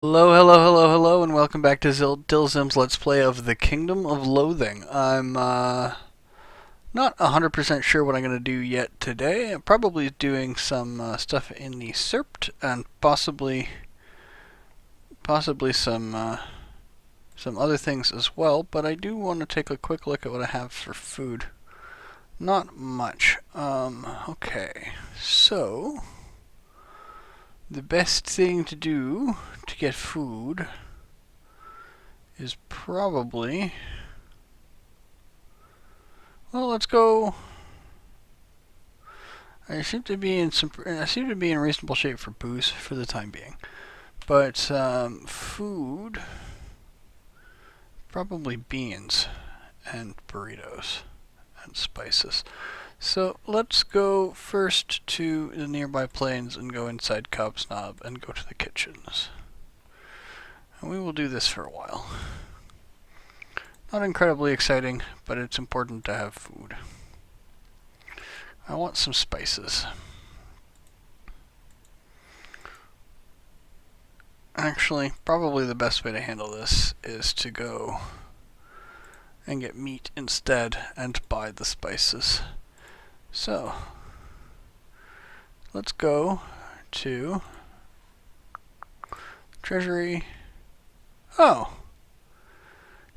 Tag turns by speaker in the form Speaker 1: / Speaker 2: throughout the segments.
Speaker 1: Hello, hello, hello, hello, and welcome back to Dilzim's Let's Play of the Kingdom of Loathing. I'm not 100% sure what I'm going to do yet today. I'm probably doing some stuff in the SERPT and possibly some other things as well, but I do want to take a quick look at what I have for food. Not much. Okay, so the best thing to do to get food is probably, well, let's go. I seem to be in reasonable shape for booze for the time being, but food, probably beans and burritos and spices. So let's go first to the nearby plains and go inside Cobb's Knob and go to the kitchens. And we will do this for a while. Not incredibly exciting, but it's important to have food. I want some spices. Actually, probably the best way to handle this is to go and get meat instead and buy the spices. So, let's go to Treasury. Oh!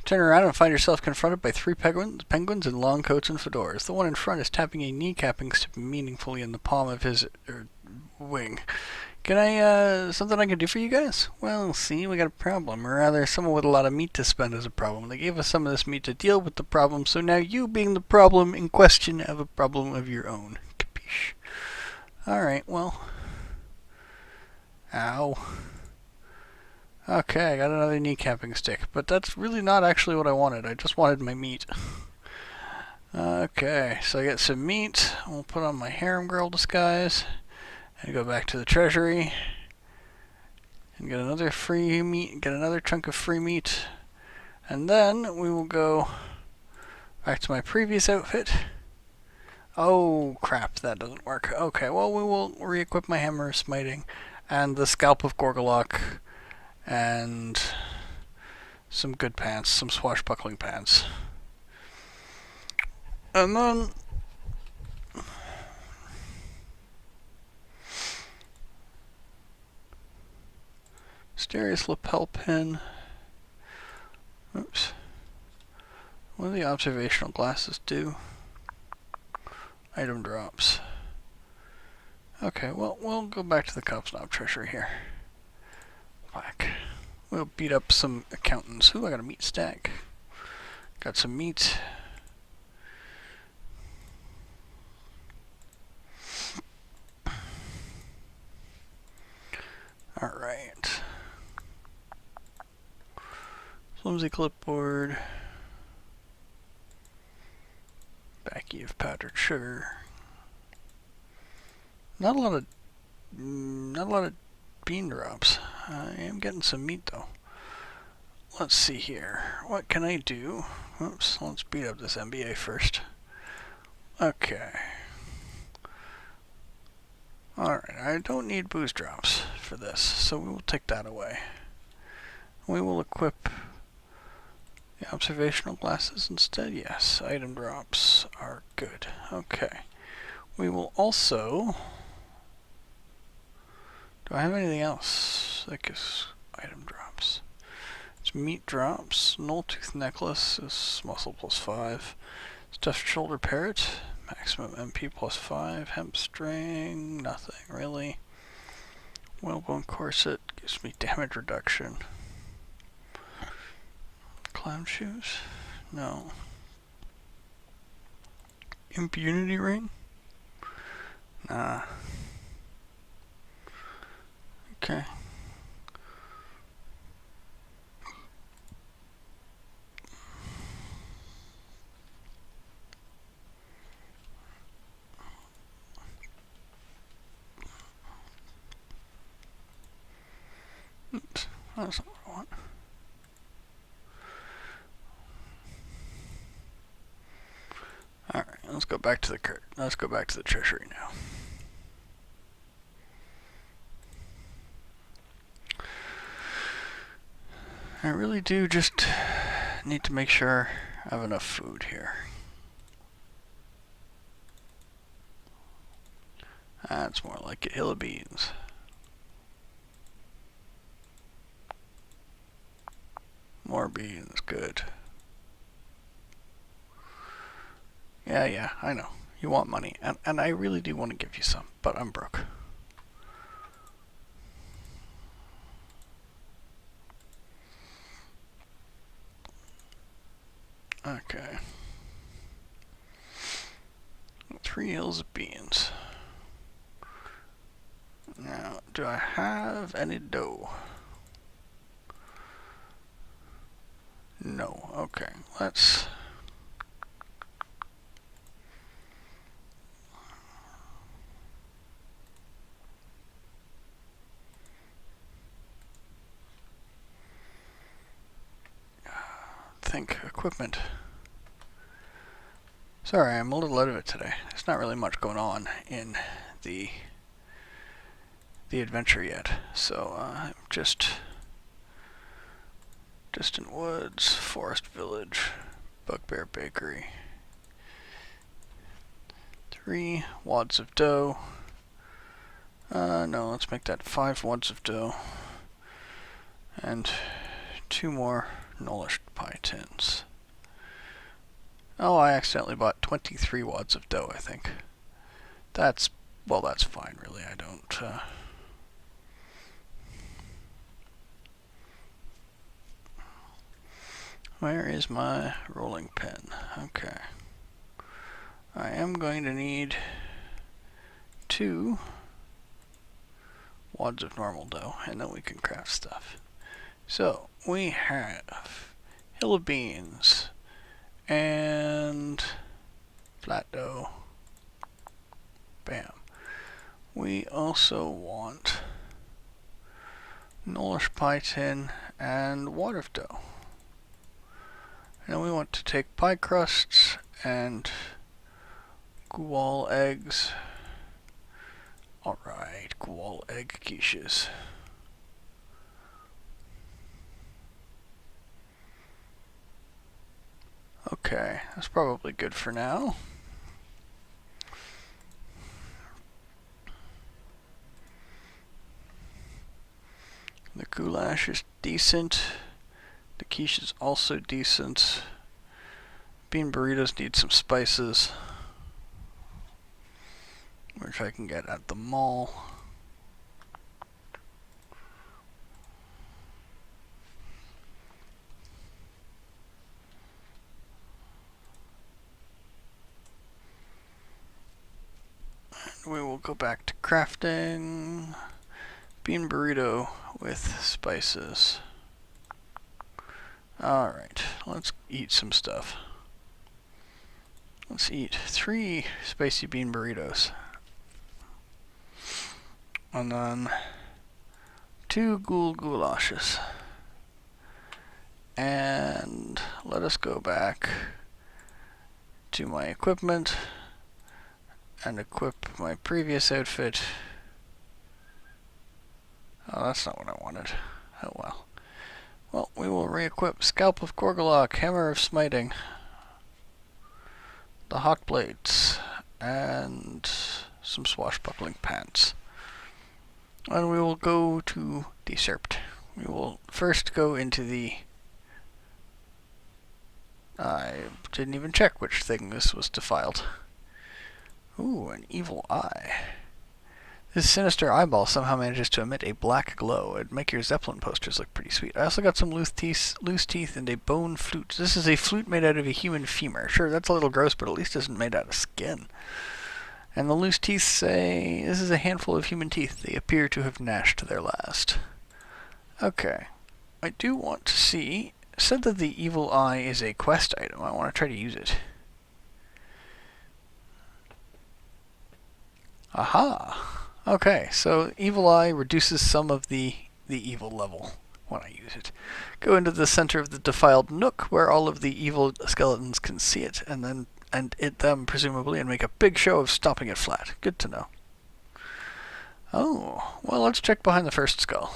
Speaker 1: Turn around and find yourself confronted by three penguins in long coats and fedoras. The one in front is tapping a kneecapping stick meaningfully in the palm of his wing. Can I, something I can do for you guys? Well, see, we got a problem. Or rather, someone with a lot of meat to spend is a problem. They gave us some of this meat to deal with the problem, so now you, being the problem in question, have a problem of your own. Capiche? Alright, well. Ow. Okay, I got another kneecapping stick, but that's really not actually what I wanted. I just wanted my meat. Okay, so I get some meat. We'll put on my harem girl disguise and go back to the treasury and get another free meat, get another chunk of free meat, and then we will go back to my previous outfit. Oh crap, that doesn't work. Okay, well, we will re-equip my hammer of smiting and the scalp of Gorgalock and some good pants, some swashbuckling pants. And then mysterious lapel pin. Oops. What do the observational glasses do? Item drops. Okay, well, we'll go back to the Cobb's Knob treasury here. Whack. We'll beat up some accountants. Ooh, I got a meat stack. Got some meat. Alright. Flimsy clipboard. Backy of powdered sugar. Not a lot of bean drops. I am getting some meat though. Let's see here. What can I do? Oops, let's beat up this MBA first. Okay. Alright, I don't need booze drops for this, so we will take that away. We will equip the observational glasses instead. Yes, item drops are good. Okay. We will also... Do I have anything else that gives item drops? It's meat drops. Null tooth necklace is muscle plus 5. Stuffed shoulder parrot. Maximum MP plus 5. Hemp string. Nothing really. Whalebone corset gives me damage reduction. Clown shoes? No. Impunity ring? Nah. Okay. Oops, that's not what I want. Alright, let's go back to the treasury now. I really do just need to make sure I have enough food here. That's more like a hill of beans. More beans, good. Yeah, I know. You want money, and I really do want to give you some, but I'm broke. Okay. 3 hills of beans. Now, do I have any dough? No. Okay, let's... think equipment. Sorry, I'm a little out of it today. There's not really much going on in the adventure yet, so just distant woods, forest village, bugbear bakery. 3 wads of dough. No, let's make that 5 wads of dough, and 2 more nullish pie tins. Oh, I accidentally bought 23 wads of dough, I think. That's, well, that's fine, really. I don't, Where is my rolling pin? Okay. I am going to need 2 wads of normal dough, and then we can craft stuff. So, we have hill of beans, and flat dough. Bam. We also want nullish pie tin and water dough. And we want to take pie crusts and gual eggs. Alright, gual egg quiches. Okay, that's probably good for now. The goulash is decent. The quiche is also decent. Bean burritos need some spices, which I can get at the mall. We will go back to crafting bean burrito with spices. Alright, let's eat some stuff. Let's eat 3 spicy bean burritos. And then 2 goulashes. And let us go back to my equipment and equip my previous outfit. Oh, that's not what I wanted. Oh well. Well, we will re-equip Scalp of Gorgolok, Hammer of Smiting, the Hot Blades, and some swashbuckling pants. And we will go to Deserpt. We will first go into the... I didn't even check which thing this was defiled. Ooh, an evil eye. This sinister eyeball somehow manages to emit a black glow. It'd make your Zeppelin posters look pretty sweet. I also got some loose teeth and a bone flute. This is a flute made out of a human femur. Sure, that's a little gross, but at least it isn't made out of skin. And the loose teeth say, this is a handful of human teeth. They appear to have gnashed their last. Okay. I do want to see... It said that the evil eye is a quest item. I want to try to use it. Aha! Okay, so Evil Eye reduces some of the evil level when I use it. Go into the center of the defiled nook where all of the evil skeletons can see it, and hit them, presumably, and make a big show of stomping it flat. Good to know. Oh, well, let's check behind the first skull.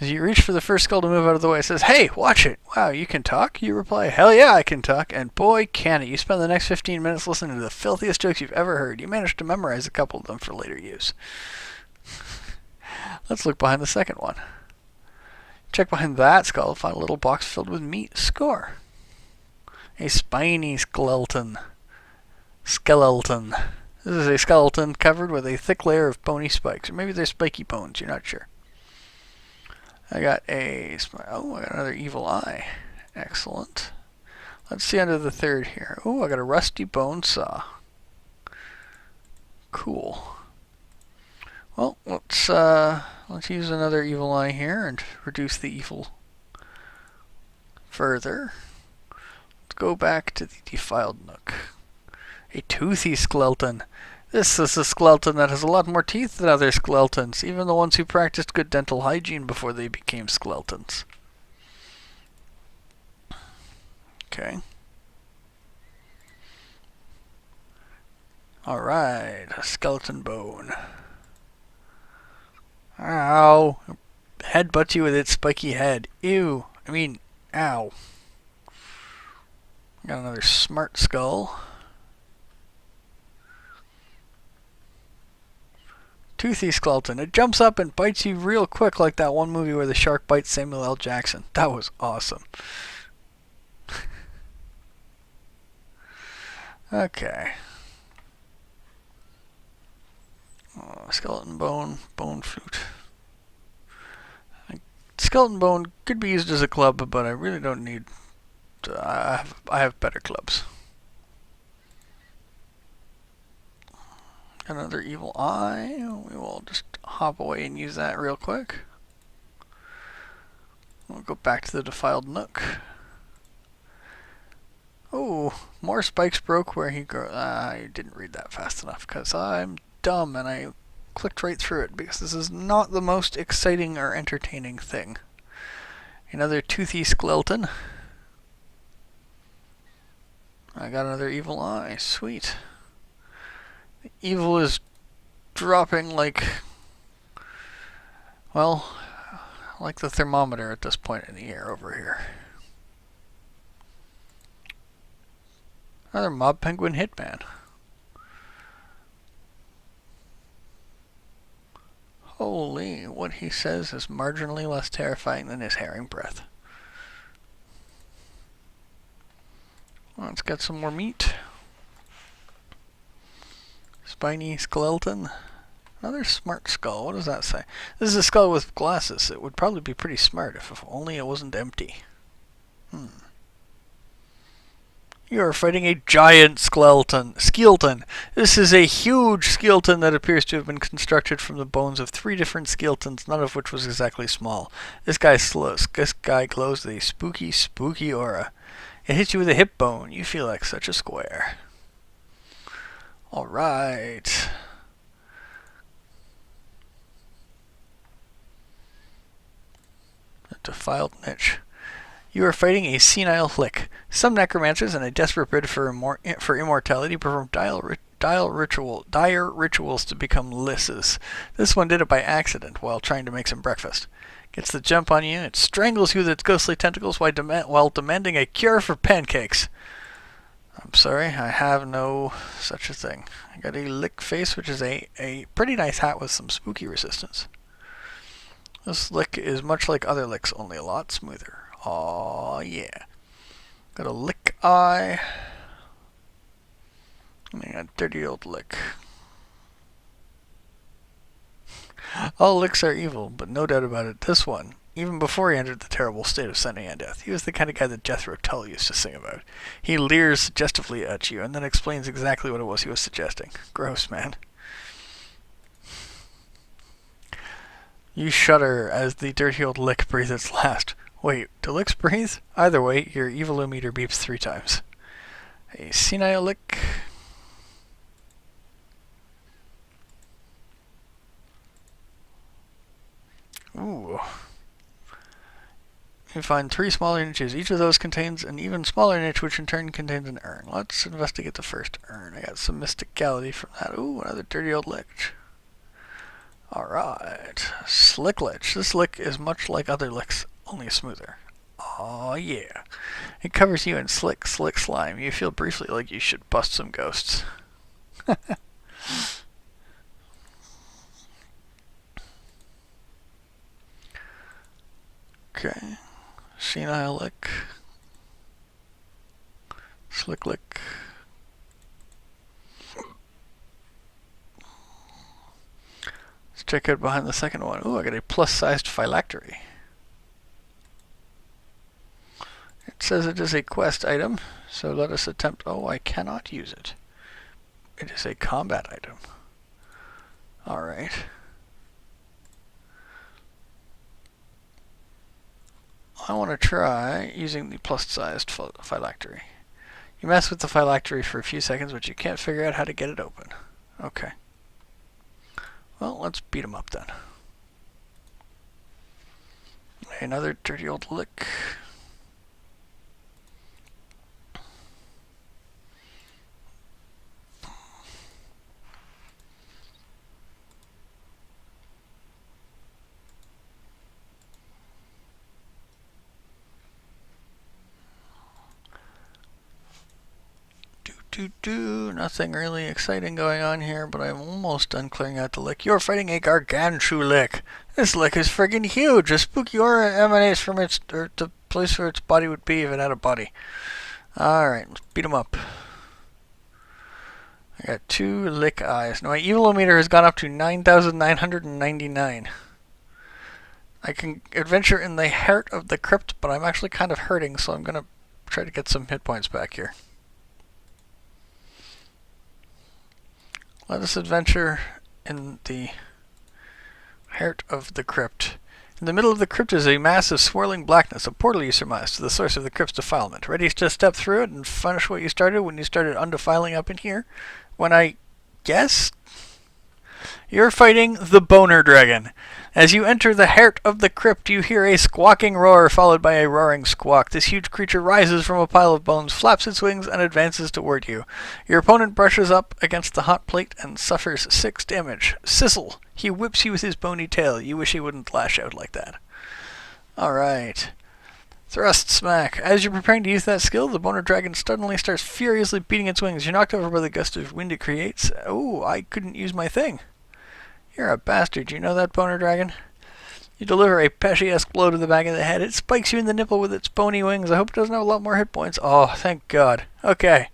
Speaker 1: As you reach for the first skull to move out of the way, it says, "Hey, watch it! Wow, you can talk?" You reply, "Hell yeah, I can talk." And boy, can it. You spend the next 15 minutes listening to the filthiest jokes you've ever heard. You managed to memorize a couple of them for later use. Let's look behind the second one. Check behind that skull, find a little box filled with meat. Score. A spiny skeleton. Skeleton. This is a skeleton covered with a thick layer of bony spikes. Or maybe they're spiky bones, you're not sure. I got another evil eye. Excellent. Let's see under the third here. Oh, I got a rusty bone saw. Cool. Well, let's use another evil eye here and reduce the evil further. Let's go back to the defiled nook. A toothy skeleton. This is a skeleton that has a lot more teeth than other skeletons, even the ones who practiced good dental hygiene before they became skeletons. Okay. Alright, a skeleton bone. Ow. Headbutts you with its spiky head. Ew. I mean, ow. Got another smart skull. Toothy skeleton. It jumps up and bites you real quick like that one movie where the shark bites Samuel L. Jackson. That was awesome. Okay. Skeleton bone, bone fruit. Skeleton bone could be used as a club, but I really don't need. I have better clubs. Another evil eye. We will just hop away and use that real quick. We'll go back to the defiled nook. Oh, more spikes broke where he grew. I didn't read that fast enough because I'm dumb and I clicked right through it because this is not the most exciting or entertaining thing. Another toothy skeleton. I got another evil eye. Sweet. The evil is dropping like, well, like the thermometer at this point in the year over here. Another mob penguin hitman. Holy, what he says is marginally less terrifying than his herring breath. Let's get some more meat. Spiny skeleton. Another smart skull. What does that say? This is a skull with glasses. It would probably be pretty smart if only it wasn't empty. You are fighting a giant skeleton. This is a huge skeleton that appears to have been constructed from the bones of 3 different skeletons, none of which was exactly small. This guy glows with a spooky aura. It hits you with a hip bone. You feel like such a square. Alright. A defiled niche. You are fighting a senile lick. Some necromancers, in a desperate bid for immortality, perform dire rituals to become lisses. This one did it by accident while trying to make some breakfast. Gets the jump on you, it strangles you with its ghostly tentacles while demanding a cure for pancakes. I'm sorry, I have no such a thing. I got a lick face, which is a pretty nice hat with some spooky resistance. This lick is much like other licks, only a lot smoother. Aw, yeah. Got a lick eye. And a dirty old lick. All licks are evil, but no doubt about it, this one, even before he entered the terrible state of sending on death, he was the kind of guy that Jethro Tull used to sing about. He leers suggestively at you and then explains exactly what it was he was suggesting. Gross, man. You shudder as the dirty old lick breathes its last. Wait, do licks breathe? Either way, your evilometer beeps 3 times. A senile lick. Ooh. You find 3 smaller niches. Each of those contains an even smaller niche, which in turn contains an urn. Let's investigate the first urn. I got some mysticality from that. Ooh, another dirty old lich. Alright. Slick Lich. This lick is much like other licks, only smoother. Oh yeah. It covers you in slick, slick slime. You feel briefly like you should bust some ghosts. Okay. Senile Lick. Slick Lick. Let's check out behind the second one. Ooh, I got a plus-sized phylactery. It says it is a quest item, so let us attempt... Oh, I cannot use it. It is a combat item. Alright. I want to try using the plus-sized phylactery. You mess with the phylactery for a few seconds, but you can't figure out how to get it open. Okay. Well, let's beat him up then. Another dirty old lick. Nothing really exciting going on here, but I'm almost done clearing out the lick. You're fighting a Gargantua lick. This lick is friggin' huge. A spooky aura emanates from the place where its body would be if it had a body. Alright, let's beat him up. I got 2 lick eyes. Now my evil meter has gone up to 9,999. I can adventure in the heart of the crypt, but I'm actually kind of hurting, so I'm gonna try to get some hit points back here. Let us adventure in the heart of the crypt. In the middle of the crypt is a mass of swirling blackness, a portal you surmise to the source of the crypt's defilement. Ready to step through it and finish what you started when you started undefiling up in here? When I guess? You're fighting the Boner Dragon. As you enter the heart of the crypt, you hear a squawking roar followed by a roaring squawk. This huge creature rises from a pile of bones, flaps its wings, and advances toward you. Your opponent brushes up against the hot plate and suffers 6 damage. Sissel. He whips you with his bony tail. You wish he wouldn't lash out like that. Alright. Thrust Smack. As you're preparing to use that skill, the Boner Dragon suddenly starts furiously beating its wings. You're knocked over by the gust of wind it creates. Oh, I couldn't use my thing. You're a bastard, you know that, Boner Dragon? You deliver a Pesci-esque blow to the back of the head. It spikes you in the nipple with its bony wings. I hope it doesn't have a lot more hit points. Oh, thank God. Okay.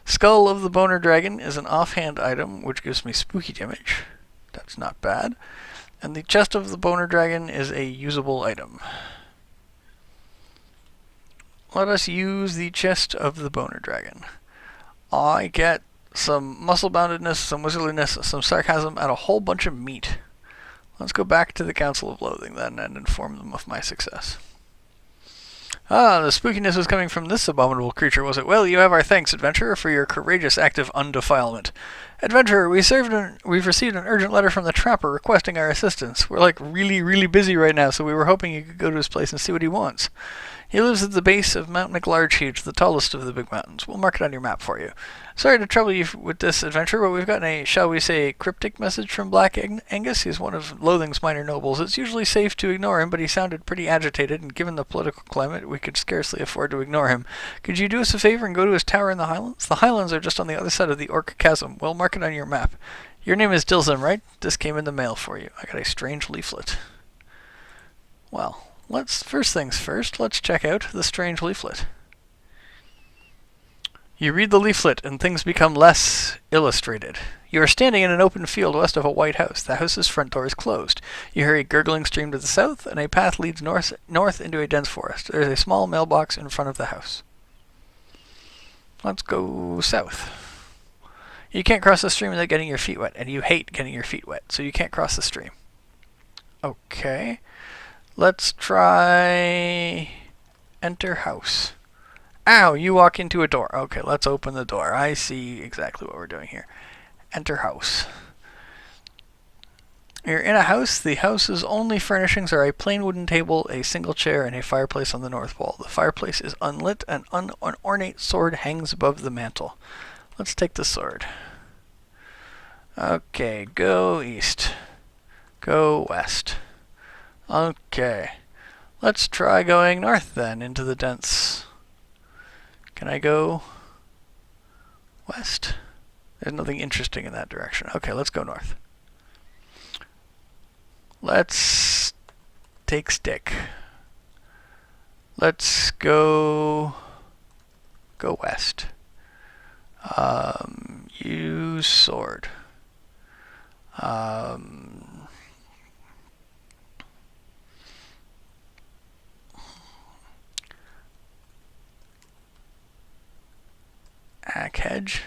Speaker 1: Skull of the Boner Dragon is an offhand item, which gives me spooky damage. That's not bad. And the chest of the Boner Dragon is a usable item. Let us use the chest of the Boner Dragon. I get some muscle-boundedness, some wizardliness, some sarcasm, and a whole bunch of meat. Let's go back to the Council of Loathing then and inform them of my success. Ah, the spookiness was coming from this abominable creature, was it? Well, you have our thanks, Adventurer, for your courageous act of undefilement. Adventurer, we've received an urgent letter from the Trapper requesting our assistance. We're like really busy right now, so we were hoping you could go to his place and see what he wants. He lives at the base of Mount McLargehuge, the tallest of the big mountains. We'll mark it on your map for you. Sorry to trouble you with this adventure, but we've gotten a, shall we say, cryptic message from Black Angus. He's one of Loathing's minor nobles. It's usually safe to ignore him, but he sounded pretty agitated, and given the political climate, we could scarcely afford to ignore him. Could you do us a favor and go to his tower in the Highlands? The Highlands are just on the other side of the Orc Chasm. We'll mark it on your map. Your name is Dilsum, right? This came in the mail for you. I got a strange leaflet. Well, first things first, let's check out the strange leaflet. You read the leaflet and things become less illustrated. You are standing in an open field west of a white house. The house's front door is closed. You hear a gurgling stream to the south, and a path leads north into a dense forest. There is a small mailbox in front of the house. Let's go south. You can't cross the stream without getting your feet wet, and you hate getting your feet wet, so you can't cross the stream. Okay. Let's try enter house. Ow, you walk into a door. Okay, let's open the door. I see exactly what we're doing here. Enter house. You're in a house. The house's only furnishings are a plain wooden table, a single chair, and a fireplace on the north wall. The fireplace is unlit, and an ornate sword hangs above the mantel. Let's take the sword. Okay, go east. Go west. Okay. Let's try going north then, into the dense. Can I go west? There's nothing interesting in that direction. Okay, let's go north. Let's take stick. Let's go west. Use sword. Attack hedge.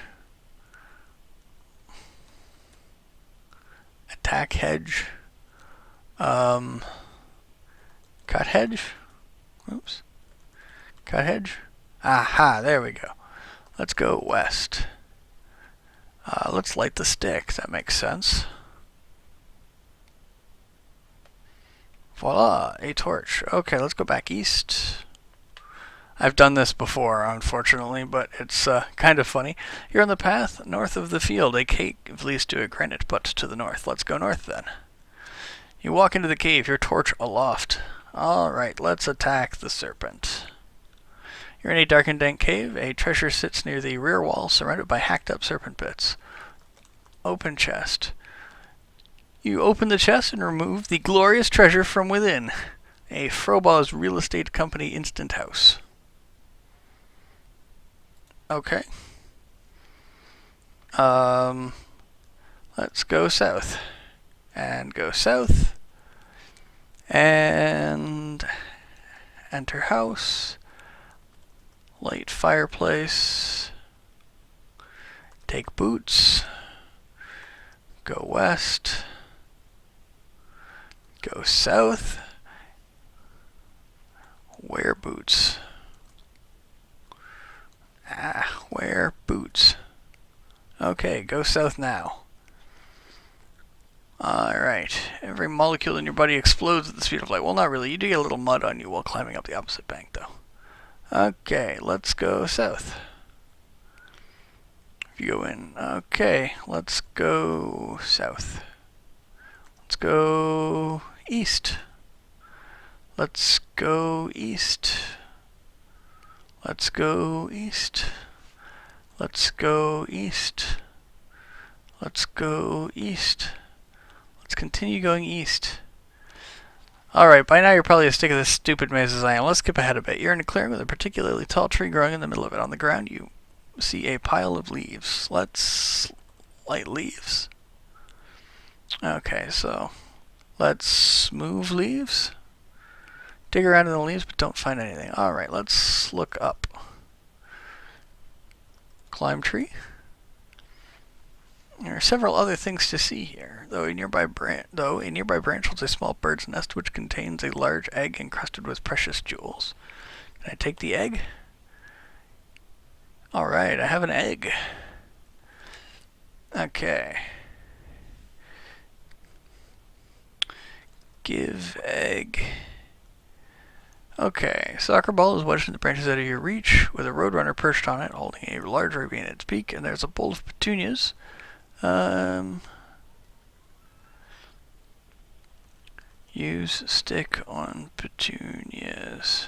Speaker 1: Attack hedge. Cut hedge. Oops. Cut hedge. Aha, there we go. Let's go west. Let's light the stick. That makes sense. Voila, a torch. Okay, let's go back east. I've done this before, unfortunately, but it's kind of funny. You're on the path north of the field. A cave leads to a granite butt to the north. Let's go north then. You walk into the cave, your torch aloft. Alright, let's attack the serpent. You're in a dark and dank cave. A treasure sits near the rear wall, surrounded by hacked up serpent pits. Open chest. You open the chest and remove the glorious treasure from within. A Frobaw's real estate company instant house. Okay. Let's go south. And go south. And enter house. Light fireplace. Take boots. Go west. Go south. Wear boots. Wear boots. Okay, go south now. Alright, every molecule in your body explodes at the speed of light. Well, not really. You do get a little mud on you while climbing up the opposite bank, though. Okay, let's go south. If you go in. Okay, let's go south. Let's go east. Let's go east. Let's go east. Let's go east. Let's go east. Let's continue going east. Alright, by now you're probably as sick of this stupid maze as I am. Let's skip ahead a bit. You're in a clearing with a particularly tall tree growing in the middle of it. On the ground you see a pile of leaves. Let's light leaves. Okay, so let's move leaves. Dig around in the leaves but don't find anything. Alright, let's look up. Climb tree. There are several other things to see here, though a nearby branch holds a small bird's nest which contains a large egg encrusted with precious jewels. Can I take the egg? Alright, I have an egg. Okay. Give egg. Okay, soccer ball is wedged in the branches out of your reach, with a roadrunner perched on it, holding a large ruby in its beak, and there's a bowl of petunias. Use stick on petunias.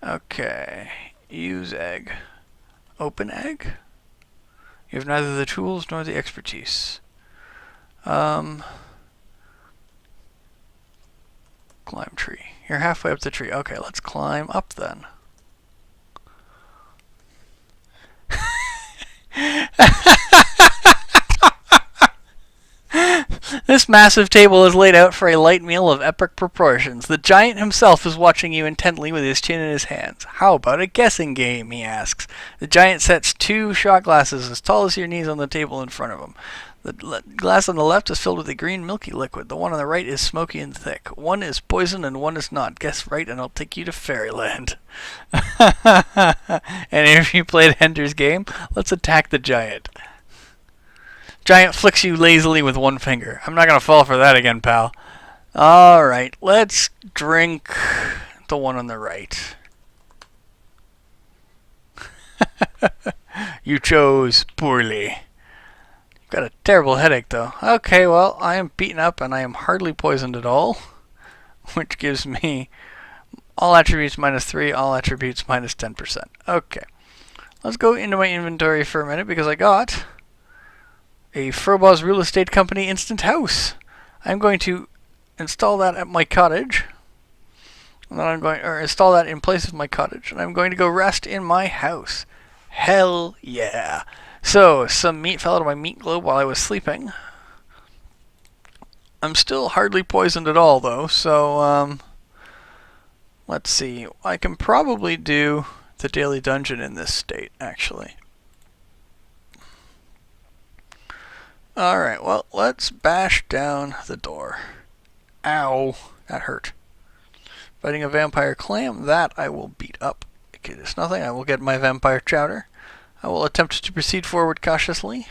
Speaker 1: Okay, use egg. Open egg? You have neither the tools nor the expertise. Climb tree. You're halfway up the tree. Okay, let's climb up then. This massive table is laid out for a light meal of epic proportions. The giant himself is watching you intently with his chin in his hands. How about a guessing game, he asks. The giant sets 2 shot glasses as tall as your knees on the table in front of him. The glass on the left is filled with a green milky liquid. The one on the right is smoky and thick. One is poison and one is not. Guess right and I'll take you to fairyland. And if you played Ender's Game, let's attack the giant. Giant flicks you lazily with one finger. I'm not going to fall for that again, pal. Alright, let's drink the one on the right. You chose poorly. Got a terrible headache though. Okay, well, I am beaten up and I am hardly poisoned at all, which gives me all attributes -3, all attributes -10%. Okay, let's go into my inventory for a minute because I got a Frobaw's Real Estate Company instant house. I'm going to install that at my cottage. And then I'm going to install that in place of my cottage, and I'm going to go rest in my house. Hell yeah. So, some meat fell out of my meat globe while I was sleeping. I'm still hardly poisoned at all, though, so, let's see. I can probably do the daily dungeon in this state, actually. Alright, well, let's bash down the door. Ow, that hurt. Fighting a vampire clam, that I will beat up. Okay, there's nothing. I will get my vampire chowder. I will attempt to proceed forward cautiously.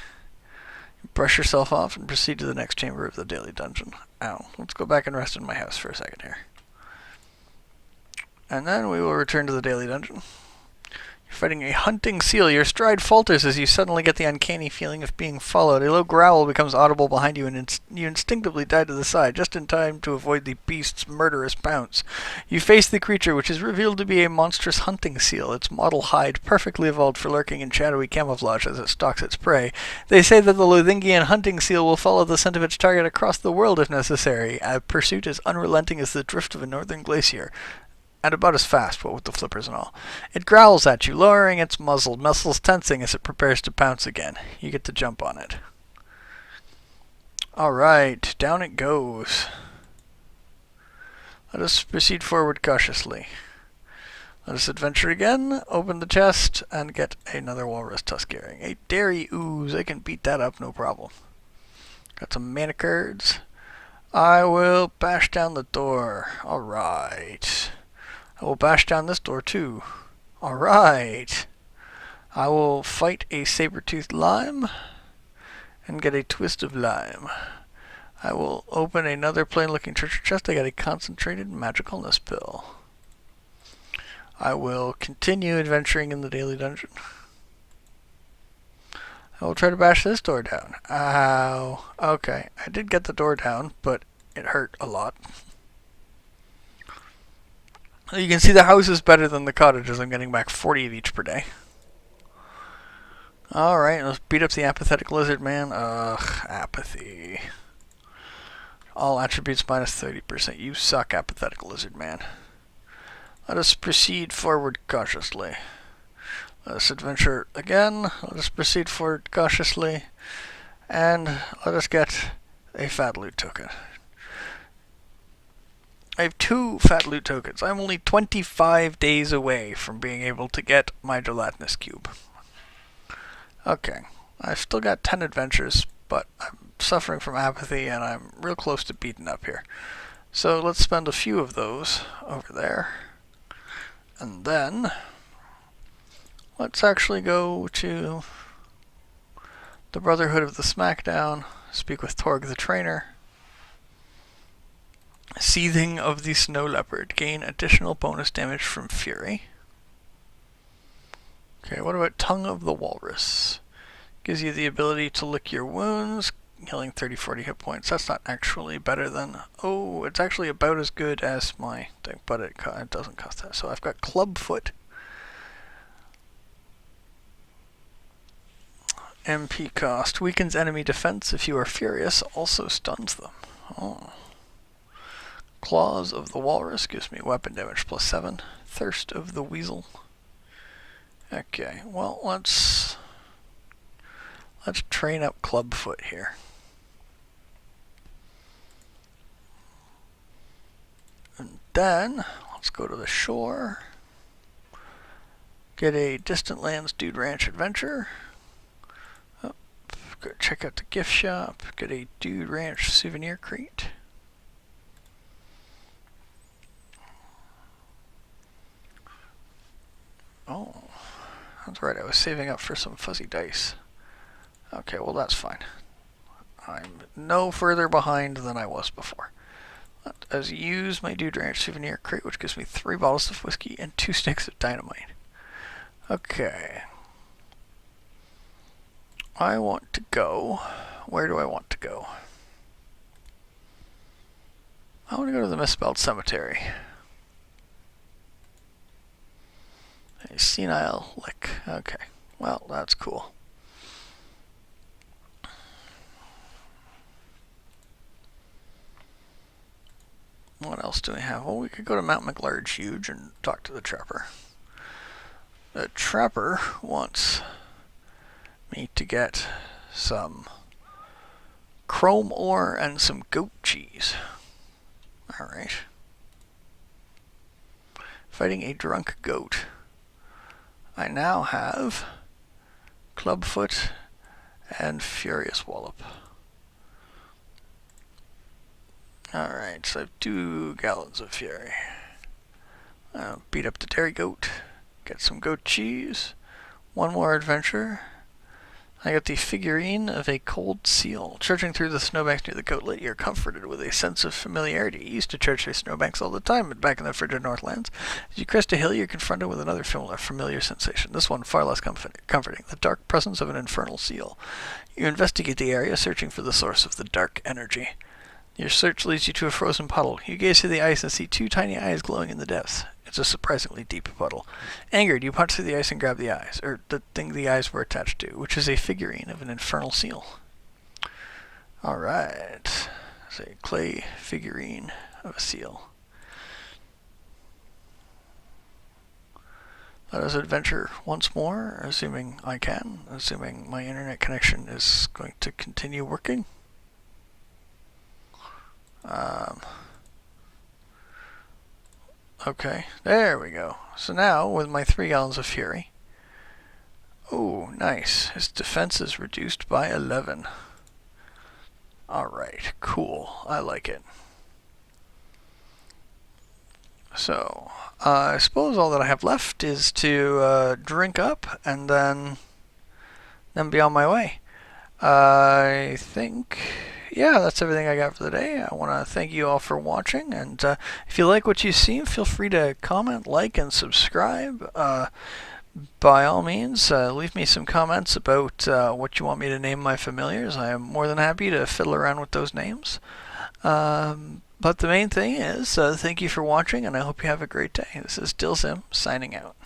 Speaker 1: Brush yourself off and proceed to the next chamber of the daily dungeon. Ow. Let's go back and rest in my house for a second here. And then we will return to the daily dungeon. You're fighting a hunting seal. Your stride falters as you suddenly get the uncanny feeling of being followed. A low growl becomes audible behind you, and you instinctively dive to the side, just in time to avoid the beast's murderous pounce. You face the creature, which is revealed to be a monstrous hunting seal, its mottled hide perfectly evolved for lurking in shadowy camouflage as it stalks its prey. They say that the Lothingian hunting seal will follow the scent of its target across the world if necessary, a pursuit as unrelenting as the drift of a northern glacier. And about as fast, what with the flippers and all. It growls at you, lowering its muzzle, muscles tensing as it prepares to pounce again. You get to jump on it. Alright, down it goes. Let us proceed forward cautiously. Let us adventure again, open the chest, and get another walrus tusk earring. A dairy ooze, I can beat that up, no problem. Got some mana cards. I will bash down the door. Alright. I will bash down this door too. Alright. I will fight a saber-toothed lime and get a twist of lime. I will open another plain-looking treasure chest. I got a concentrated magicalness pill. I will continue adventuring in the daily dungeon. I will try to bash this door down. Ow. Okay, I did get the door down, but it hurt a lot. You can see the house is better than the cottages. I'm getting back 40 of each per day. Alright, let's beat up the apathetic lizard man. Ugh, apathy. All attributes -30%. You suck, apathetic lizard man. Let us proceed forward cautiously. Let us adventure again. Let us proceed forward cautiously. And let us get a fat loot token. I have 2 fat loot tokens. I'm only 25 days away from being able to get my gelatinous cube. Okay, I've still got 10 adventures, but I'm suffering from apathy and I'm real close to beating up here. So let's spend a few of those over there. And then let's actually go to the Brotherhood of the Smackdown, speak with Torg the Trainer. Seething of the Snow Leopard. Gain additional bonus damage from Fury. Okay, what about Tongue of the Walrus? Gives you the ability to lick your wounds, healing 30-40 hit points. That's not actually better than... Oh, it's actually about as good as my thing, but it doesn't cost that. So I've got Clubfoot. MP cost. Weakens enemy defense if you are furious. Also stuns them. Oh. Claws of the Walrus gives me weapon damage +7. Thirst of the Weasel. Okay, well, let's train up Clubfoot here. And then, let's go to the shore. Get a Distant Lands Dude Ranch adventure. Oh, go check out the gift shop. Get a Dude Ranch souvenir crate. Oh, that's right, I was saving up for some fuzzy dice. Okay, well that's fine. I'm no further behind than I was before. Let us use my Dude Ranch souvenir crate, which gives me 3 bottles of whiskey and 2 sticks of dynamite. Okay. I want to go. Where do I want to go? I want to go to the Misspelled Cemetery. A senile lick. Okay. Well, that's cool. What else do we have? Well, we could go to Mount McLarge Huge and talk to the trapper. The trapper wants me to get some chrome ore and some goat cheese. Alright. Fighting a drunk goat. I now have Clubfoot and Furious Wallop. Alright, so I have 2 gallons of fury. Beat up the dairy goat, get some goat cheese, 1 more adventure. I got the figurine of a cold seal. Trudging through the snowbanks near the goatlet, you're comforted with a sense of familiarity. You used to trudge through snowbanks all the time, but back in the frigid Northlands. As you crest a hill, you're confronted with another familiar sensation. This one far less comforting. The dark presence of an infernal seal. You investigate the area, searching for the source of the dark energy. Your search leads you to a frozen puddle. You gaze through the ice and see 2 tiny eyes glowing in the depths. It's a surprisingly deep puddle. Angered, you punch through the ice and grab the eyes, or the thing the eyes were attached to, which is a figurine of an infernal seal. Alright. It's a clay figurine of a seal. Let us adventure once more, assuming I can, assuming my internet connection is going to continue working. Okay, there we go. So now, with my 3 gallons of fury. Oh, nice. His defense is reduced by 11. Alright, cool. I like it. So, I suppose all that I have left is to drink up and then be on my way. I think, yeah, that's everything I got for the day. I want to thank you all for watching, and if you like what you see, feel free to comment, like, and subscribe. By all means, leave me some comments about what you want me to name my familiars. I am more than happy to fiddle around with those names. But the main thing is, thank you for watching, and I hope you have a great day. This is DillSim, signing out.